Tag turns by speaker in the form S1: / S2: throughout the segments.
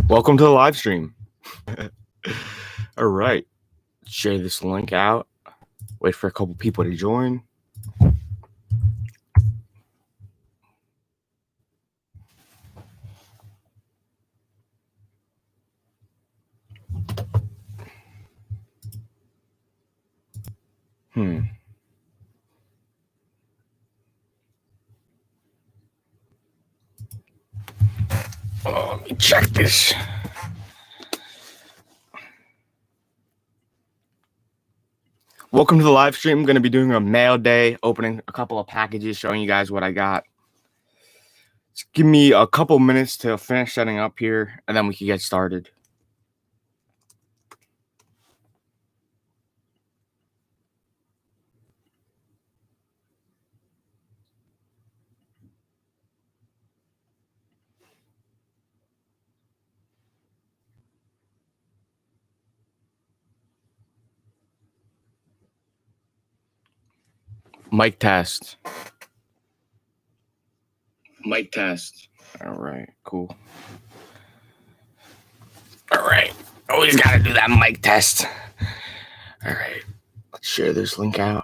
S1: Welcome to the live stream. All right. Share this link out. Wait for a couple people to join. Let me check this. Welcome to the live stream. I'm going to be doing a mail day, opening a couple of packages, showing you guys what I got. Just give me a couple minutes to finish setting up here, and then we can get started. Mic test. Mic test. All right, cool. All right. Always got to do that mic test. All right. Let's share this link out.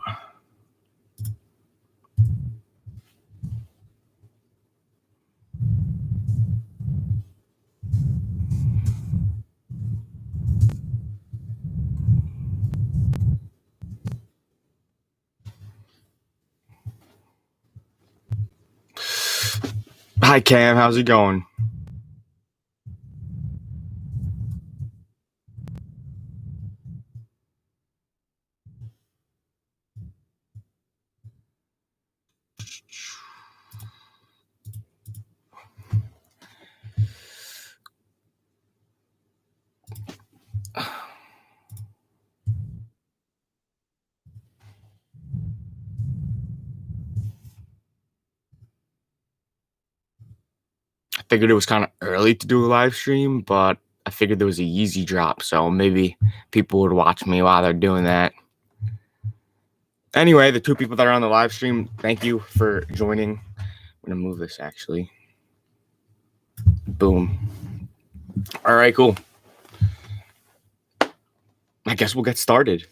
S1: Hi, Cam. How's it going? I figured it was kind of early to do a live stream, but I figured there was a Yeezy drop, so maybe people would watch me while they're doing that. Anyway, the two people that are on the live stream, thank you for joining. I'm going to move this, actually. Boom. All right, cool. I guess we'll get started.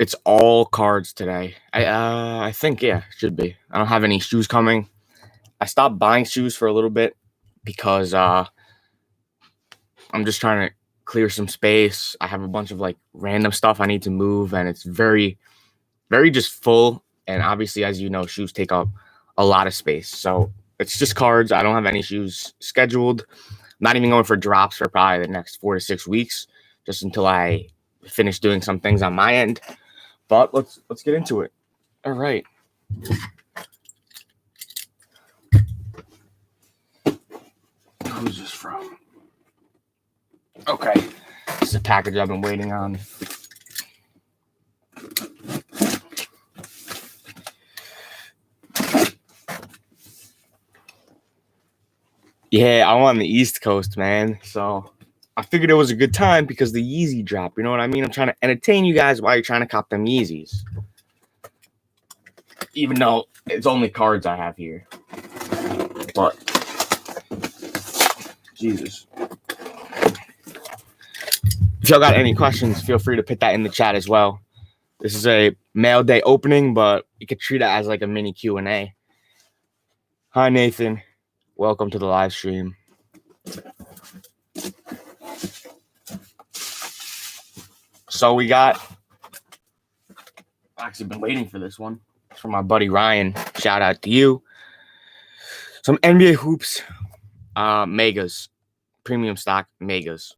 S1: It's all cards today. I think, yeah, should be. I don't have any shoes coming. I stopped buying shoes for a little bit because I'm just trying to clear some space. I have a bunch of like random stuff I need to move, and it's very, very just full. And obviously, as you know, shoes take up a lot of space. So it's just cards. I don't have any shoes scheduled. I'm not even going for drops for probably the next 4 to 6 weeks, just until I finish doing some things on my end. But let's get into it. All right. Who's this from? Okay. This is a package I've been waiting on. Yeah, I'm on the East Coast, man. So I figured it was a good time because the Yeezy drop. You know what I mean? I'm trying to entertain you guys while you're trying to cop them Yeezys. Even though it's only cards I have here. But Jesus. If y'all got any questions, feel free to put that in the chat as well. This is a mail day opening, but you could treat it as like a mini Q&A. Hi, Nathan. Welcome to the live stream. So we got, I've actually been waiting for this one. It's from my buddy Ryan. Shout out to you. Some NBA hoops, megas, premium stock megas.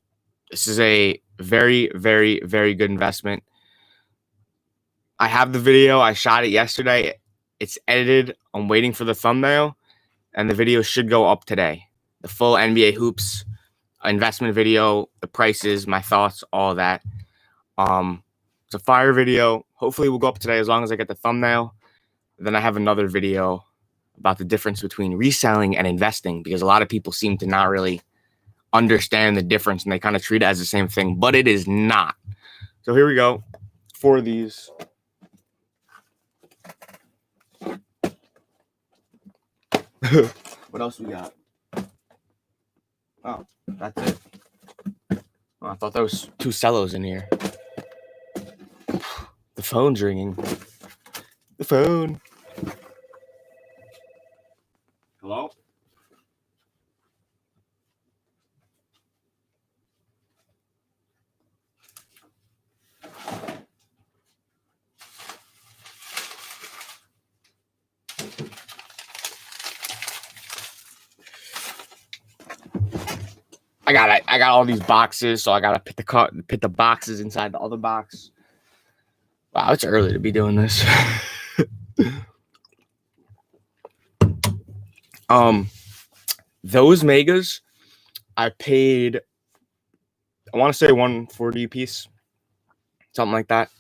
S1: This is a very, very, very good investment. I have the video. I shot it yesterday. It's edited. I'm waiting for the thumbnail, and the video should go up today. The full NBA hoops investment video, the prices, my thoughts, all of that. It's a fire video. Hopefully, we'll go up today as long as I get the thumbnail. Then I have another video about the difference between reselling and investing, because a lot of people seem to not really understand the difference, and they kind of treat it as the same thing, but it is not. So here we go. 4 of these. What else we got? Oh, that's it. Oh, I thought there was 2 cellos in here. The phone's ringing. The phone. Hello? I got all these boxes, so I gotta put the boxes inside the other box. Wow, it's early to be doing this. Those megas, I paid, I want to say 140 a piece, something like that.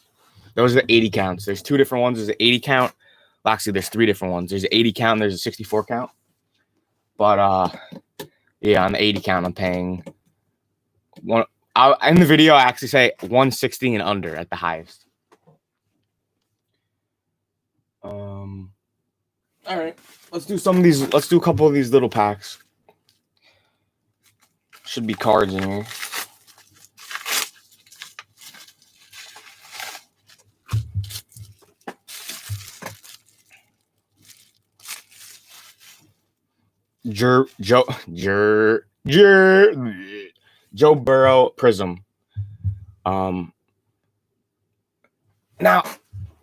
S1: Those are the 80 counts. There's 2 different ones. There's an 80 count. Well, actually, there's 3 different ones. There's an 80 count and there's a 64 count. But yeah, on the 80 count, I'm paying one. In the video, I actually say 160 and under at the highest. All right, let's do some of these. Let's do a couple of these little packs. Should be cards in here. Joe Burrow Prism. Now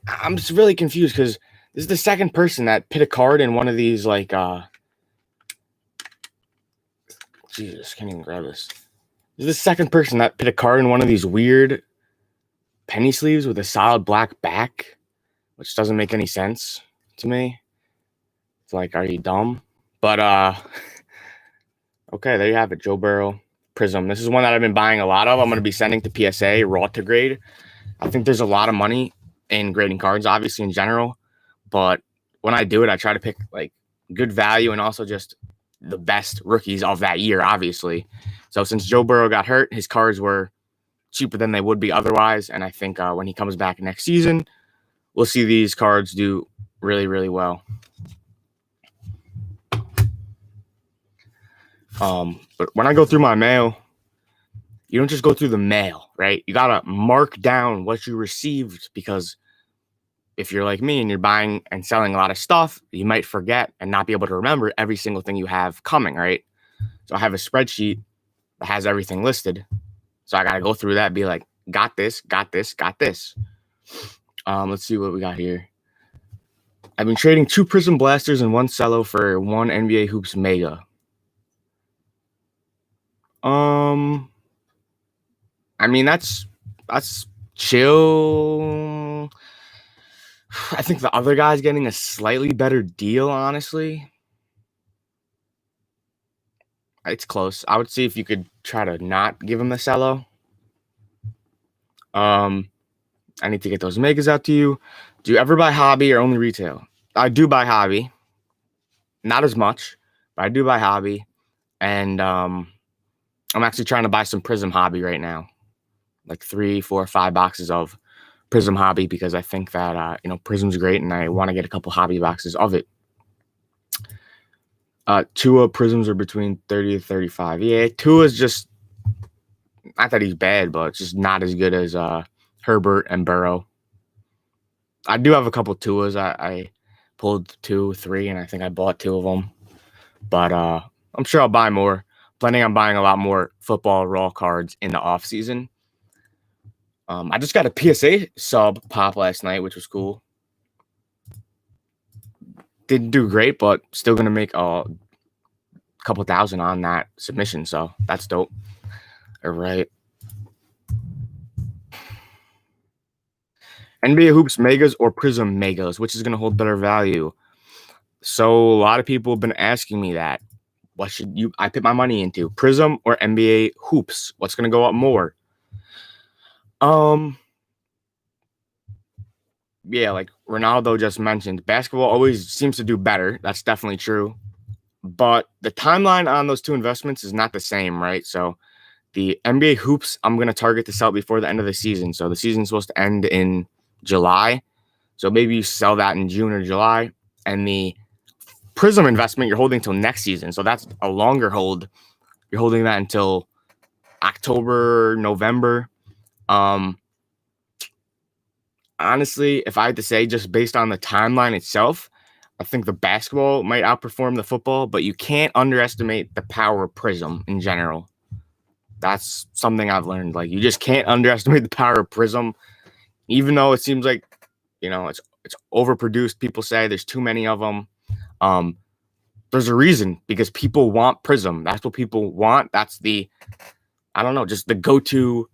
S1: I'm just really confused because this is the second person that put a card in one of these, like, Jesus, can't even grab this. This is the second person that put a card in one of these weird penny sleeves with a solid black back, which doesn't make any sense to me. It's like, are you dumb? But okay, there you have it, Joe Burrow Prism. This is one that I've been buying a lot of. I'm going to be sending to PSA raw to grade. I think there's a lot of money in grading cards, obviously, in general. But when I do it, I try to pick like good value and also just the best rookies of that year, obviously. So since Joe Burrow got hurt, his cards were cheaper than they would be otherwise. And I think when he comes back next season, we'll see these cards do really, really well. But when I go through my mail, you don't just go through the mail, right? You got to mark down what you received, because if you're like me and you're buying and selling a lot of stuff, you might forget and not be able to remember every single thing you have coming, right? So I have a spreadsheet that has everything listed. So I got to go through that and be like, got this, got this, got this. Let's see what we got here. I've been trading 2 Prism Blasters and 1 Cello for 1 NBA Hoops Mega. I mean, that's chill. I think the other guy's getting a slightly better deal, honestly. It's close. I would see if you could try to not give him the cello. I need to get those megas out to you. Do you ever buy hobby or only retail? I do buy hobby. Not as much, but I do buy hobby. And I'm actually trying to buy some Prism hobby right now. Like 3, 4, 5 boxes of Prism hobby, because I think that Prism's great and I want to get a couple hobby boxes of it. Tua Prisms are between 30 to 35. Yeah, Tua's just, not that he's bad, but it's just not as good as Herbert and Burrow. I do have a couple Tuas. I pulled 2, 3, and I think I bought 2 of them. But I'm sure I'll buy more. Planning on buying a lot more football raw cards in the off season. I just got a PSA sub pop last night, which was cool. Didn't do great, but still going to make a couple thousand on that submission, so that's dope. All right. NBA Hoops Megas or Prism Megas, which is going to hold better value? So a lot of people have been asking me that. What should I put my money into? Prism or NBA Hoops? What's going to go up more? Yeah, like Ronaldo just mentioned, basketball always seems to do better. That's definitely true. But the timeline on those 2 investments is not the same, right? So the NBA Hoops, I'm going to target to sell before the end of the season. So the season's supposed to end in July. So maybe you sell that in June or July. And the Prism investment, you're holding till next season. So that's a longer hold. You're holding that until October, November. Honestly, if I had to say, just based on the timeline itself, I think the basketball might outperform the football, but you can't underestimate the power of Prism in general. That's something I've learned. Like, you just can't underestimate the power of Prism, even though it seems like, it's overproduced. People say there's too many of them. There's a reason, because people want Prism. That's what people want. That's just the go-to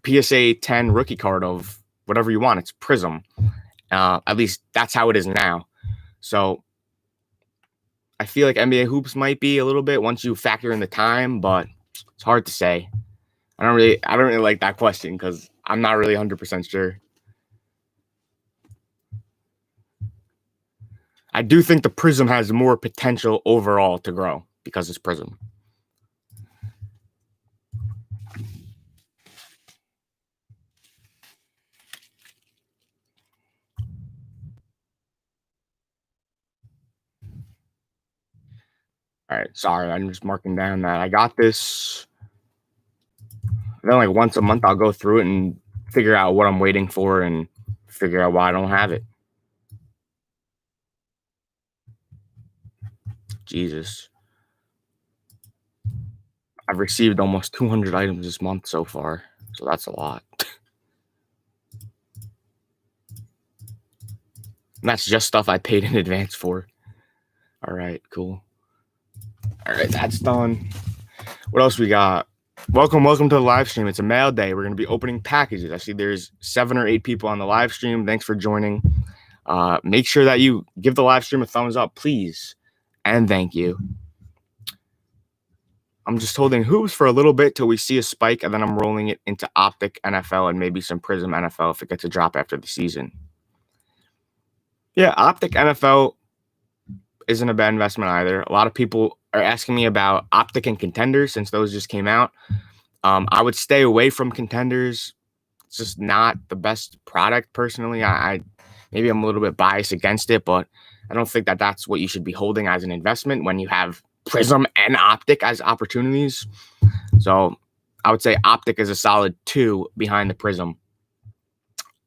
S1: PSA 10 rookie card of whatever you want. It's Prism. At least that's how it is now. So I feel like NBA hoops might be a little bit once you factor in the time, but it's hard to say. I don't really like that question because I'm not really 100% sure. I do think the Prism has more potential overall to grow because it's Prism. All right, sorry, I'm just marking down that I got this. Then, like, once a month, I'll go through it and figure out what I'm waiting for and figure out why I don't have it. Jesus. I've received almost 200 items this month so far, so that's a lot. And that's just stuff I paid in advance for. All right, cool. All right, that's done. What else we got? Welcome to the live stream. It's a mail day. We're going to be opening packages. I see there's 7 or 8 people on the live stream. Thanks for joining. Make sure that you give the live stream a thumbs up, please. And thank you. I'm just holding hoops for a little bit till we see a spike, and then I'm rolling it into Optic NFL and maybe some Prism NFL if it gets a drop after the season. Yeah, Optic NFL isn't a bad investment either. A lot of people are asking me about Optic and Contenders since those just came out. I would stay away from Contenders. It's just not the best product personally. I maybe I'm a little bit biased against it, but I don't think that that's what you should be holding as an investment when you have Prism and Optic as opportunities. So I would say Optic is a solid 2 behind the Prism.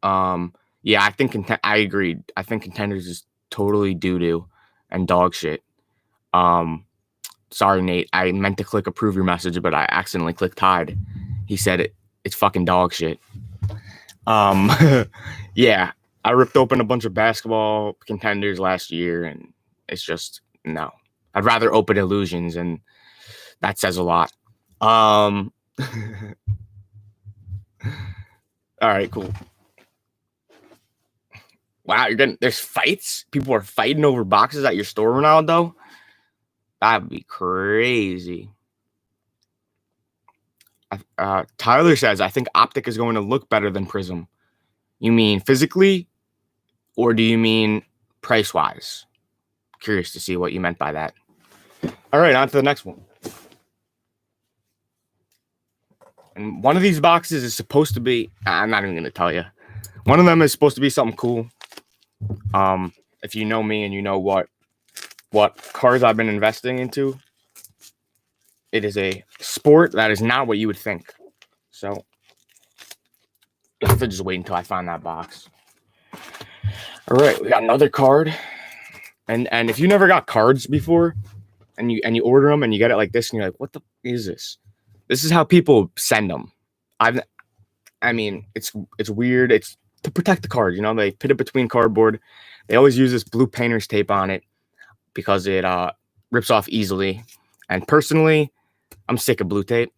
S1: Yeah, I think I agreed. I think Contenders is totally doo-doo and dog shit. Sorry, Nate. I meant to click approve your message, but I accidentally clicked hide. He said it's fucking dog shit. Yeah, I ripped open a bunch of basketball Contenders last year, and it's just no. I'd rather open Illusions, and that says a lot. All right, cool. Wow, there's fights? People are fighting over boxes at your store, Ronaldo? That'd be crazy. Tyler says, I think Optic is going to look better than Prism. You mean physically, or do you mean price-wise? Curious to see what you meant by that. All right, on to the next one. And one of these boxes is supposed to be, I'm not even going to tell you. One of them is supposed to be something cool. If you know me and you know what cars I've been investing into, it is a sport that is not what you would think. So I have to just wait until I find that box. All right, we got another card. And if you never got cards before and you order them and you get it like this and you're like, what the is this? This is how people send them. I mean, it's weird. It's to protect the card, they put it between cardboard. They always use this blue painter's tape on it because it rips off easily. And personally, I'm sick of blue tape.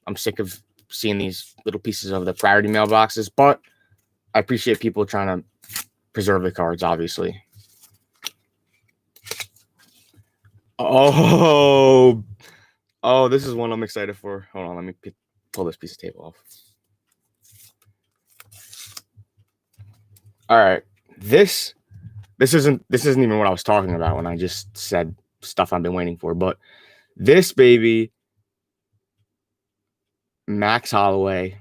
S1: I'm sick of seeing these little pieces of the priority mailboxes, but I appreciate people trying to preserve the cards, obviously. Oh, this is one I'm excited for. Hold on, let me pull this piece of tape off. All right, this isn't even what I was talking about when I just said stuff I've been waiting for, but this baby, Max Holloway,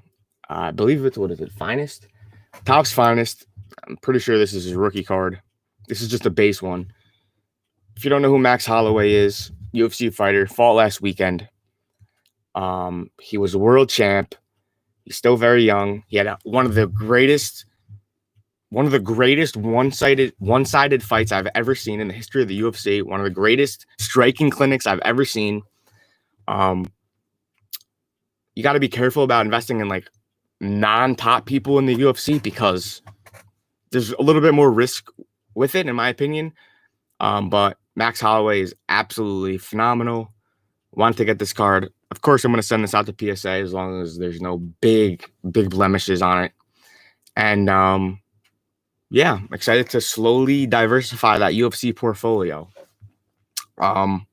S1: I believe it's, what is it, Finest? Topps Finest. I'm pretty sure this is his rookie card. This is just a base one. If you don't know who Max Holloway is, UFC fighter, fought last weekend. He was a world champ. He's still very young. He had one of the greatest one-sided fights I've ever seen in the history of the UFC. One of the greatest striking clinics I've ever seen. Um, you got to be careful about investing in like non-top people in the UFC because there's a little bit more risk with it, in my opinion. But Max Holloway is absolutely phenomenal. Want to get this card. Of course, I'm going to send this out to PSA as long as there's no big blemishes on it. And yeah, excited to slowly diversify that UFC portfolio. And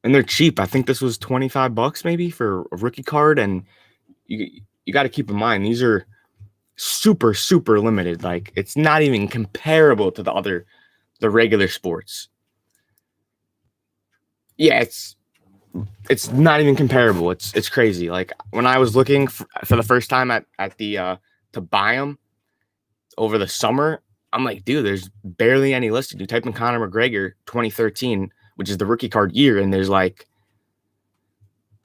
S1: they're cheap. I think this was $25 maybe for a rookie card. And you got to keep in mind, these are super, super limited. Like, it's not even comparable to the regular sports. Yeah, it's not even comparable. It's crazy. Like, when I was looking for the first time at the to buy them over the summer, I'm like, dude, there's barely any listed. You type in Conor McGregor 2013, which is the rookie card year, and there's like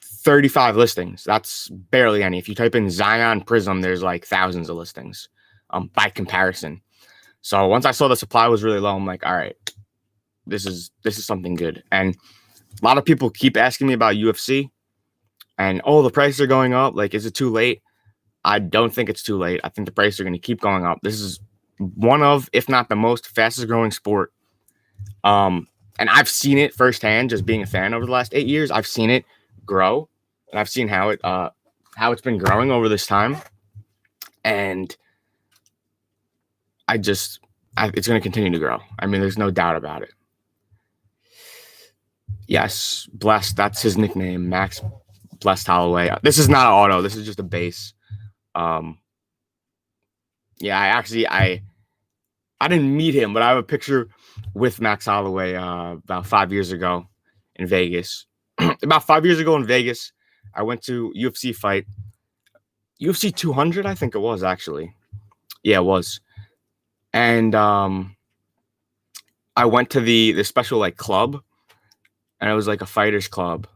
S1: 35 listings. That's barely any. If you type in Zion Prism, there's like thousands of listings by comparison. So once I saw the supply was really low, I'm like, all right, this is something good. And a lot of people keep asking me about UFC and, oh, the prices are going up. Like, is it too late? I don't think it's too late. I think the prices are going to keep going up. This is one of, if not the most fastest growing sport. And I've seen it firsthand, just being a fan over the last 8 years. I've seen it grow, and I've seen how it's been growing over this time. And it's going to continue to grow. I mean, there's no doubt about it. Yes, Blessed. That's his nickname, Max Blessed Holloway. This is not an auto. This is just a base. Yeah, I didn't meet him, but I have a picture with Max Holloway about 5 years ago in Vegas. About 5 years ago in Vegas, I went to UFC fight. UFC 200, I think it was, actually. Yeah, it was. And I went to the special like club, and it was like a fighters club.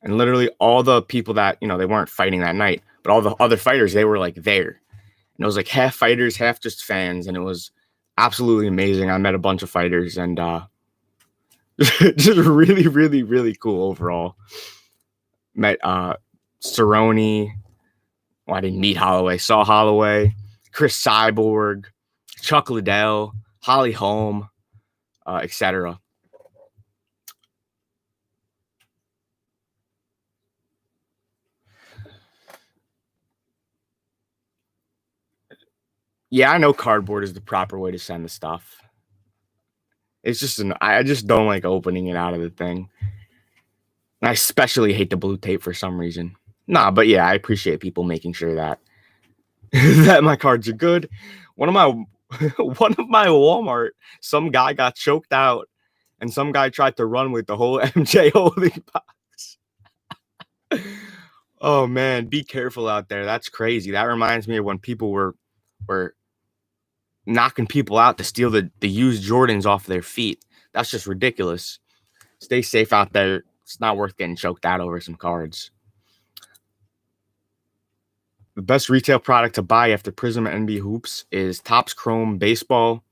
S1: And literally all the people that, they weren't fighting that night, but all the other fighters, they were like there. And it was like half fighters, half just fans. And it was absolutely amazing. I met a bunch of fighters and just really, really, really cool overall. Met Cerrone. Well, I didn't meet Holloway. Saw Holloway, Chris Cyborg, Chuck Liddell, Holly Holm, etc. Yeah, I know cardboard is the proper way to send the stuff. It's just I just don't like opening it out of the thing. And I especially hate the blue tape for some reason. Nah, but yeah, I appreciate people making sure that that my cards are good. One of my Walmart, some guy got choked out, and some guy tried to run with the whole MJ holding box. Oh man, be careful out there. That's crazy. That reminds me of when people were knocking people out to steal the used Jordans off their feet. That's just ridiculous. Stay safe out there. It's not worth getting choked out over some cards. The best retail product to buy after Prism and NBA Hoops is Topps Chrome Baseball.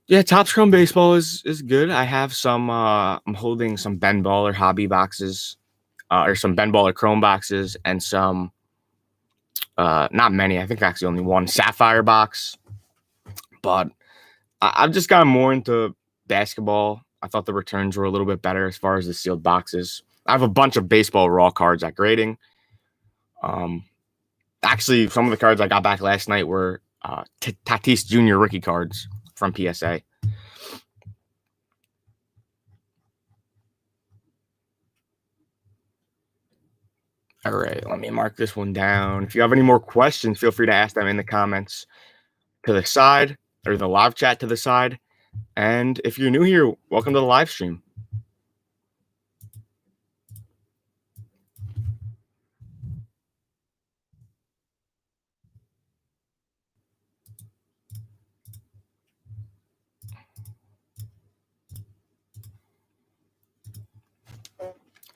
S1: Yeah, Topps Chrome Baseball is good. I have some. I'm holding some Ben Baller hobby boxes, or some Ben Baller Chrome boxes, and some. Not many. I think actually only one Sapphire box. But I've just gotten more into basketball. I thought the returns were a little bit better as far as the sealed boxes. I have a bunch of baseball raw cards at grading. Actually, some of the cards I got back last night were Tatis Jr. rookie cards from PSA. All right, let me mark this one down. If you have any more questions, feel free to ask them in the comments to the side or the live chat to the side. And if you're new here, welcome to the live stream.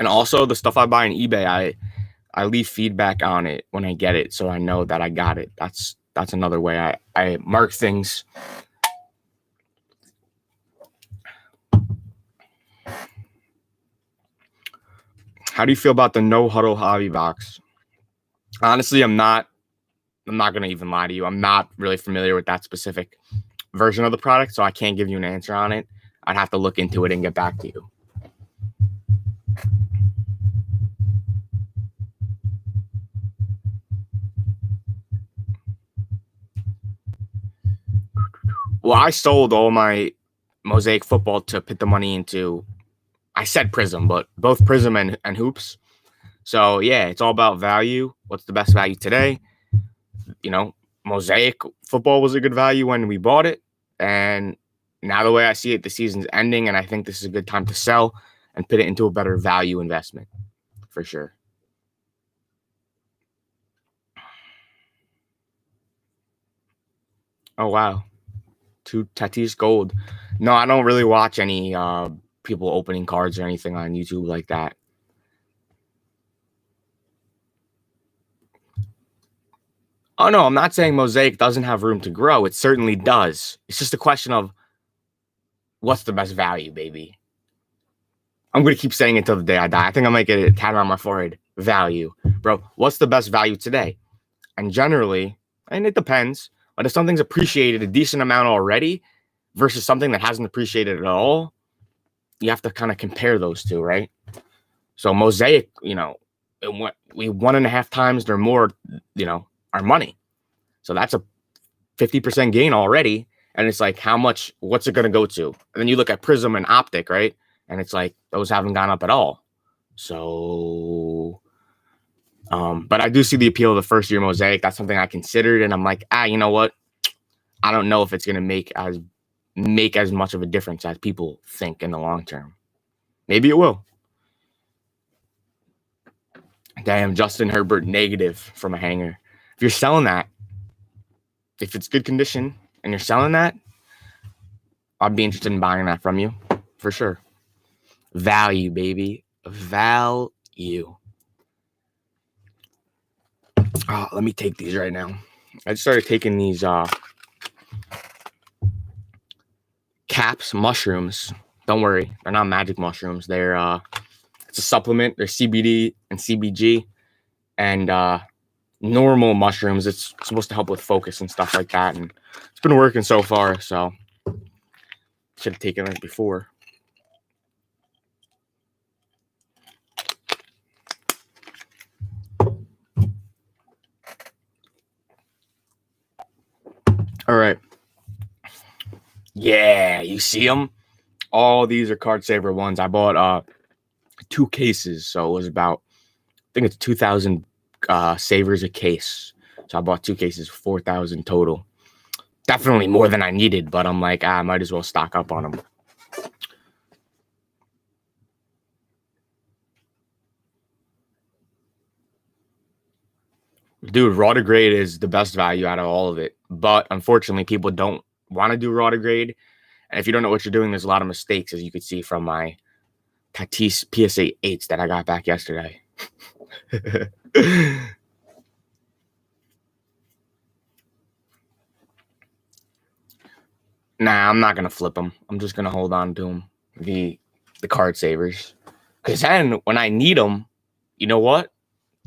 S1: And also the stuff I buy on eBay, I leave feedback on it when I get it, so I know that I got it. That's another way I mark things. How do you feel about the No Huddle Hobby Box? Honestly, I'm not gonna even lie to you. I'm not really familiar with that specific version of the product, so I can't give you an answer on it. I'd have to look into it and get back to you. Well, I sold all my Mosaic football to put the money into, I said Prism, but both Prism and Hoops. So yeah, it's all about value. What's the best value today? You know, Mosaic football was a good value when we bought it. And now the way I see it, the season's ending, and I think this is a good time to sell and put it into a better value investment for sure. Oh, wow. 2 Tatis gold. No, I don't really watch any people opening cards or anything on YouTube like that. Oh, no, I'm not saying Mosaic doesn't have room to grow. It certainly does. It's just a question of what's the best value, baby. I'm going to keep saying it until the day I die. I think I might get it tatted on my forehead. Value. Bro, what's the best value today? And generally, and it depends, but if something's appreciated a decent amount already versus something that hasn't appreciated at all, you have to kind of compare those two, right? So Mosaic, you know, we 1.5 times or more, you know, our money. So that's a 50% gain already. And it's like, how much, what's it going to go to? And then you look at Prism and Optic, right? And it's like, those haven't gone up at all. So, but I do see the appeal of the first year Mosaic. That's something I considered. And I'm like, you know what? I don't know if it's going to make as much of a difference as people think in the long term. Maybe it will. Damn, Justin Herbert negative from a hanger. If you're selling that, if it's good condition and you're selling that, I'd be interested in buying that from you for sure. Value, baby. Value. Let me take these right now. I just started taking these caps, mushrooms. Don't worry, they're not magic mushrooms. They're it's a supplement. They're CBD and CBG and normal mushrooms. It's supposed to help with focus and stuff like that. And it's been working so far, so should have taken it before. All right. Yeah, you see them? All these are card saver ones. I bought 2 cases, so it was about, I think it's 2,000 savers a case. So I bought 2 cases, 4,000 total. Definitely more than I needed, but I'm like, I might as well stock up on them. Dude, raw to grade is the best value out of all of it. But unfortunately, people don't want to do raw to grade. And if you don't know what you're doing, there's a lot of mistakes, as you could see from my Tatis PSA 8s that I got back yesterday. Nah, I'm not going to flip them. I'm just going to hold on to them, the card savers. Because then when I need them, you know what?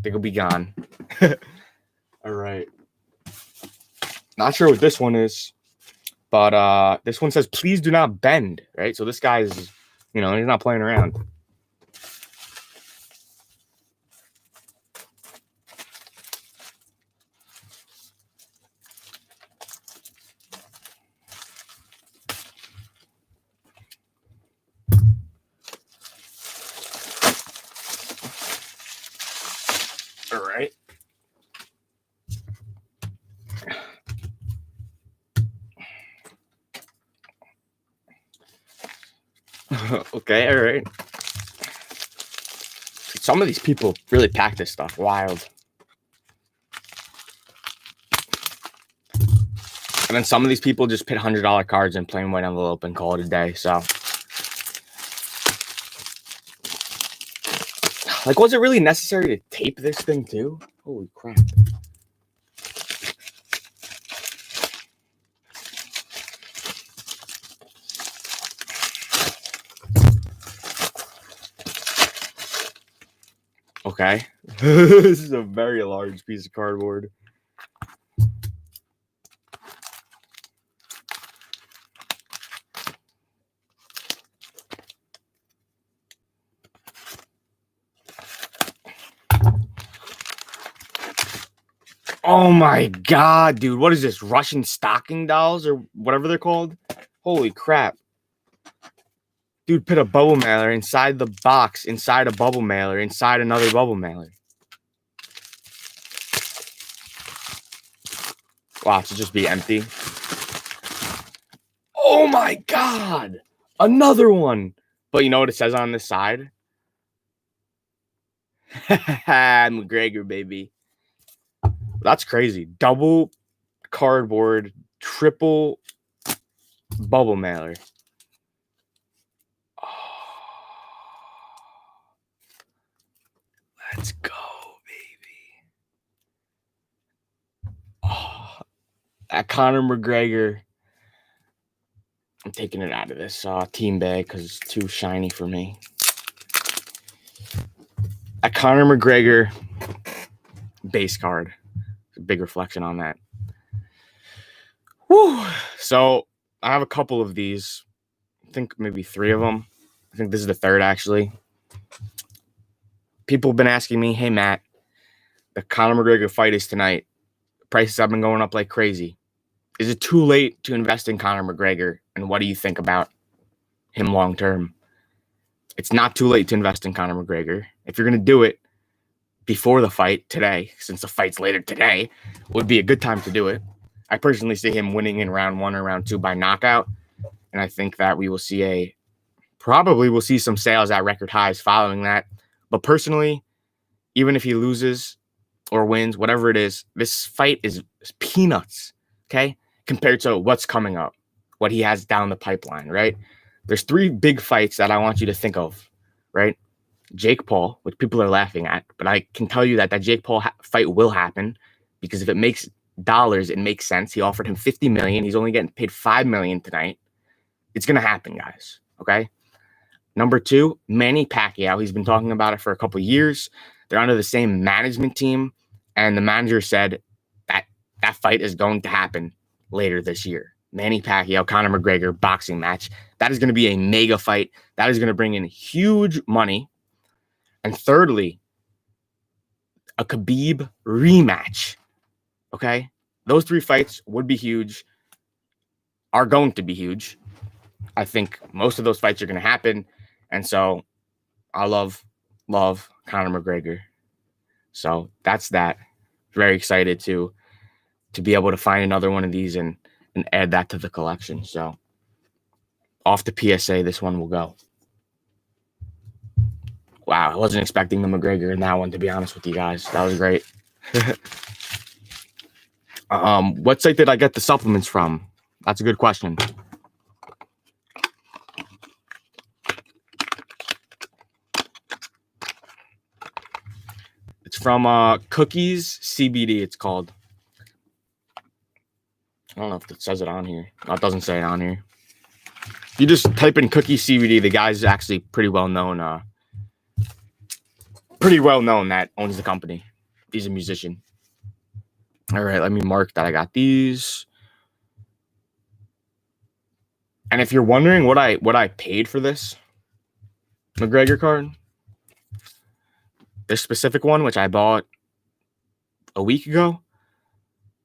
S1: They will be gone. All right. Not sure what this one is, but this one says, please do not bend, right? So this guy's, you know, he's not playing around. All right. Okay, all right. Some of these people really pack this stuff wild. And then some of these people just put $100 cards in plain white envelope and call it a day. So Like, was it really necessary to tape this thing too? Holy crap. Okay. This is a very large piece of cardboard. Oh my god, dude. What is this? Russian stocking dolls or whatever they're called? Holy crap. Dude put a bubble mailer inside the box, inside a bubble mailer, inside another bubble mailer. Wow, it should just be empty. Oh my god. Another one. But you know what it says on this side? McGregor, baby. That's crazy. Double cardboard, triple bubble mailer. Oh, let's go, baby. Oh, that Conor McGregor. I'm taking it out of this team bag because it's too shiny for me. A Conor McGregor base card. A big reflection on that. Woo! So I have a couple of these. I think maybe 3 of them. I think this is the 3rd, actually. People have been asking me, hey, Matt, the Conor McGregor fight is tonight. Prices have been going up like crazy. Is it too late to invest in Conor McGregor? And what do you think about him long term? It's not too late to invest in Conor McGregor. If you're going to do it before the fight today, since the fight's later today, would be a good time to do it. I personally see him winning in round 1 or round 2 by knockout. And I think that we will see probably we'll see some sales at record highs following that. But personally, even if he loses or wins, whatever it is, this fight is peanuts, okay? Compared to what's coming up, what he has down the pipeline, right? There's 3 big fights that I want you to think of, right? Jake Paul, which people are laughing at, but I can tell you that Jake Paul fight will happen because if it makes dollars, it makes sense. He offered him $50 million. He's only getting paid $5 million tonight. It's going to happen, guys, okay? Number 2, Manny Pacquiao. He's been talking about it for a couple of years. They're under the same management team, and the manager said that fight is going to happen later this year. Manny Pacquiao, Conor McGregor boxing match. That is going to be a mega fight. That is going to bring in huge money. And thirdly, a Khabib rematch. Okay? Those 3 fights would be huge, are going to be huge. I think most of those fights are going to happen. And so I love Conor McGregor. So that's that. Very excited to be able to find another one of these and add that to the collection. So off the PSA, this one will go. Wow, I wasn't expecting the McGregor in that one, to be honest with you guys. That was great. What site did I get the supplements from? That's a good question. It's from Cookies CBD, it's called. I don't know if it says it on here. No, it doesn't say it on here. If you just type in Cookies CBD, the guy's actually pretty well known. That owns the company. He's a musician. All right, let me mark that I got these. And if you're wondering what I paid for this McGregor card, this specific one, which I bought a week ago,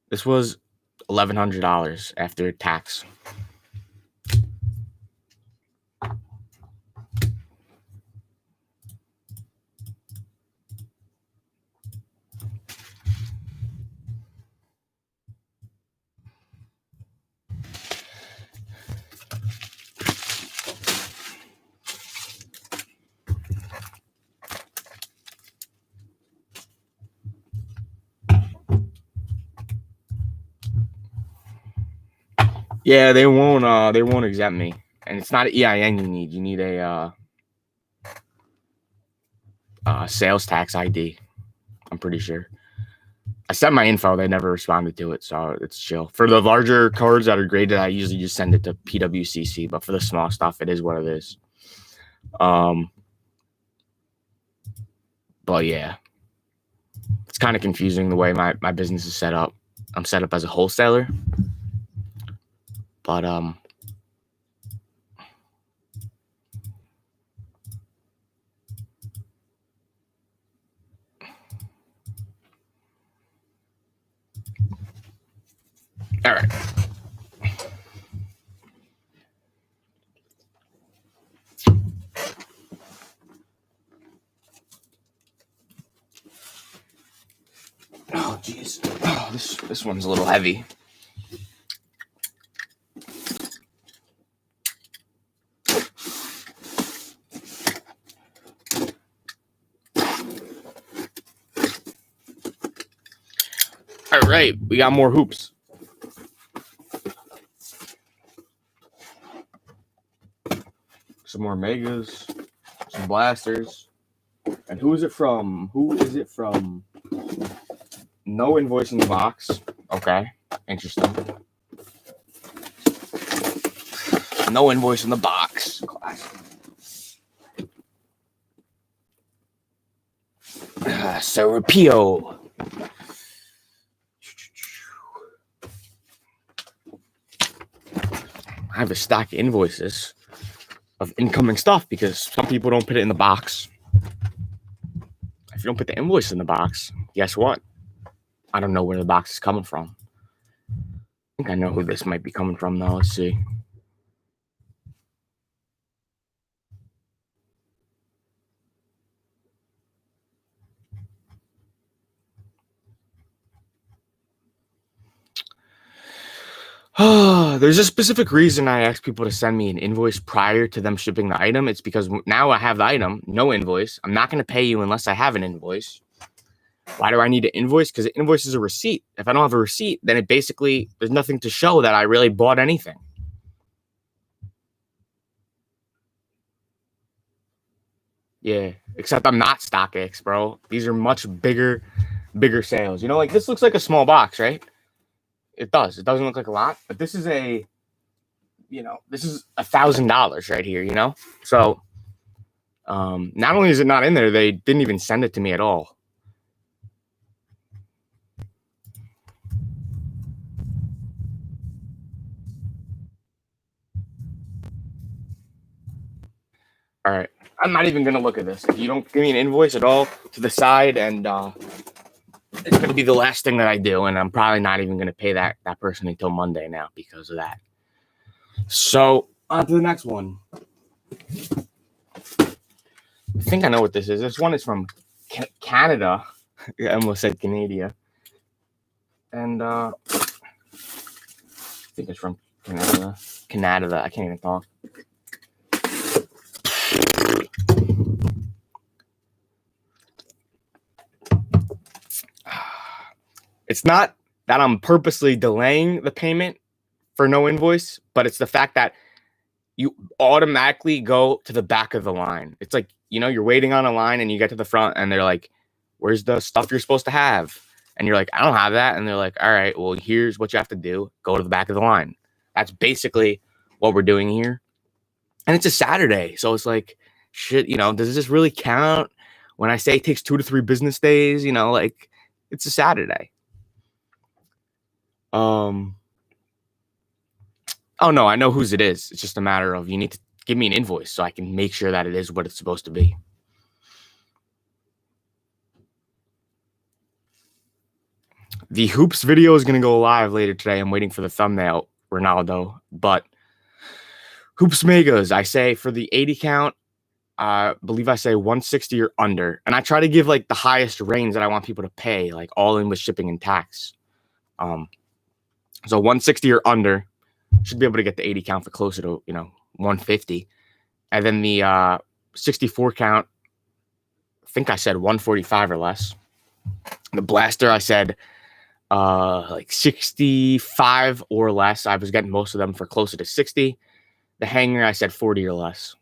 S1: this was $1,100 after tax. Yeah, they won't exempt me. And it's not an EIN you need. You need a sales tax ID. I'm pretty sure. I sent my info. They never responded to it, so it's chill. For the larger cards that are graded, I usually just send it to PWCC. But for the small stuff, it is what it is. But yeah, it's kind of confusing the way my business is set up. I'm set up as a wholesaler, but all right. Oh jeez. Oh, this one's a little heavy. All right, we got more hoops. Some more megas, some blasters. And who is it from? Who is it from? No invoice in the box. Okay, interesting. No invoice in the box. Classic. Serapio. I have a stack of invoices of incoming stuff because some people don't put it in the box. If you don't put the invoice in the box, guess what? I don't know where the box is coming from. I think I know who this might be coming from, though. Let's see. There's a specific reason I ask people to send me an invoice prior to them shipping the item. It's because now I have the item, no invoice. I'm not going to pay you unless I have an invoice. Why do I need an invoice? Because the invoice is a receipt. If I don't have a receipt, then it basically, there's nothing to show that I really bought anything. Yeah, except I'm not StockX, bro. These are much bigger sales. You know, like this looks like a small box, right? It does. It doesn't look like a lot, but this is a, you know, this is $1,000 right here, you know? So not only is it not in there, they didn't even send it to me at all. All right. I'm not even going to look at this. If you don't give me an invoice at all, to the side, and it's going to be the last thing that I do, and I'm probably not even going to pay that person until Monday now because of that. So on to the next one. I think I know what this is. This one is from Canada. I almost said Canada. And I think it's from Canada. I can't even talk. It's not that I'm purposely delaying the payment for no invoice, but it's the fact that you automatically go to the back of the line. It's like, you know, you're waiting on a line and you get to the front and they're like, where's the stuff you're supposed to have? And you're like, I don't have that. And they're like, all right, well, here's what you have to do. Go to the back of the line. That's basically what we're doing here. And it's a Saturday. So it's like, shit, you know, does this really count? When I say it takes 2 to 3 business days, you know, like it's a Saturday. Oh no, I know whose it is. It's just a matter of you need to give me an invoice so I can make sure that it is what it's supposed to be. The hoops video is going to go live later today. I'm waiting for the thumbnail, Ronaldo. But hoops megas, I say for the 80 count, I believe I say 160 or under. And I try to give like the highest range that I want people to pay, like all in with shipping and tax. So 160 or under, should be able to get the 80 count for closer to, you know, 150. And then the 64 count, I think I said 145 or less. The blaster, I said like 65 or less. I was getting most of them for closer to 60. The hanger, I said 40 or less.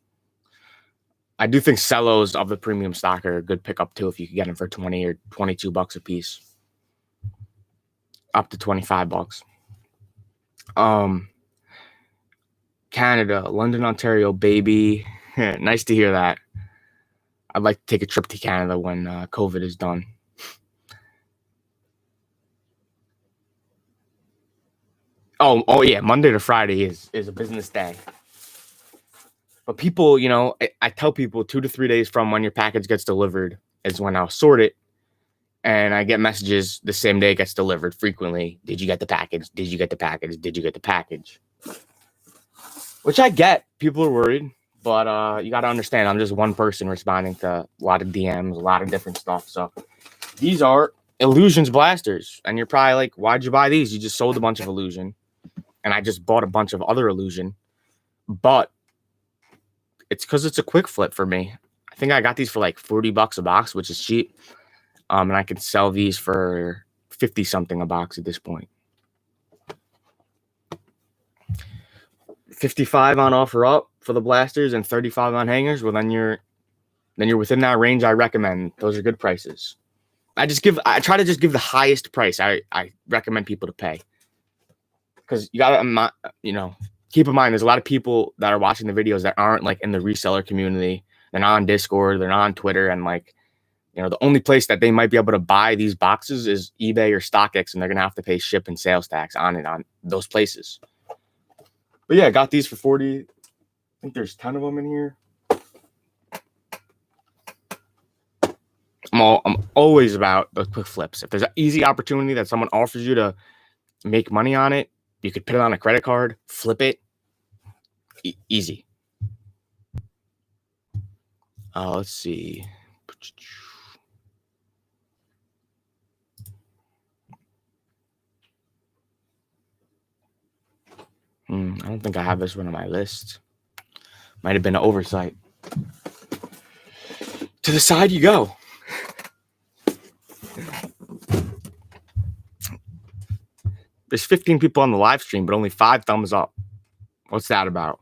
S1: I do think cellos of the premium stock are a good pickup too if you can get them for 20 or 22 bucks a piece, up to 25 bucks. Canada, London, Ontario, baby. Nice to hear that. I'd like to take a trip to Canada when COVID is done. Oh yeah, Monday to Friday is a business day. But people, I tell people 2 to 3 days from when your package gets delivered is when I'll sort it. And I get messages the same day it gets delivered frequently. Did you get the package? Did you get the package? Did you get the package? Which I get. People are worried. But you got to understand, I'm just one person responding to a lot of DMs, a lot of different stuff. So these are Illusions blasters. And you're probably like, why'd you buy these? You just sold a bunch of Illusion. And I just bought a bunch of other Illusion. But it's because it's a quick flip for me. I think I got these for like 40 bucks a box, which is cheap. And I can sell these for 50 something a box at this point. 55 on offer up for the blasters and 35 on hangers. Well, then you're within that range I recommend. Those are good prices. I try to just give the highest price I recommend people to pay. Because you gotta, keep in mind, there's a lot of people that are watching the videos that aren't like in the reseller community. They're not on Discord. They're not on Twitter. And the only place that they might be able to buy these boxes is eBay or StockX, and they're going to have to pay ship and sales tax on those places. But yeah, I got these for 40. I think there's 10 of them in here. I'm always about those quick flips. If there's an easy opportunity that someone offers you to make money on it, you could put it on a credit card, flip it. Easy. Let's see. I don't think I have this one on my list. Might have been an oversight. To the side you go. There's 15 people on the live stream, but only 5 thumbs up. What's that about?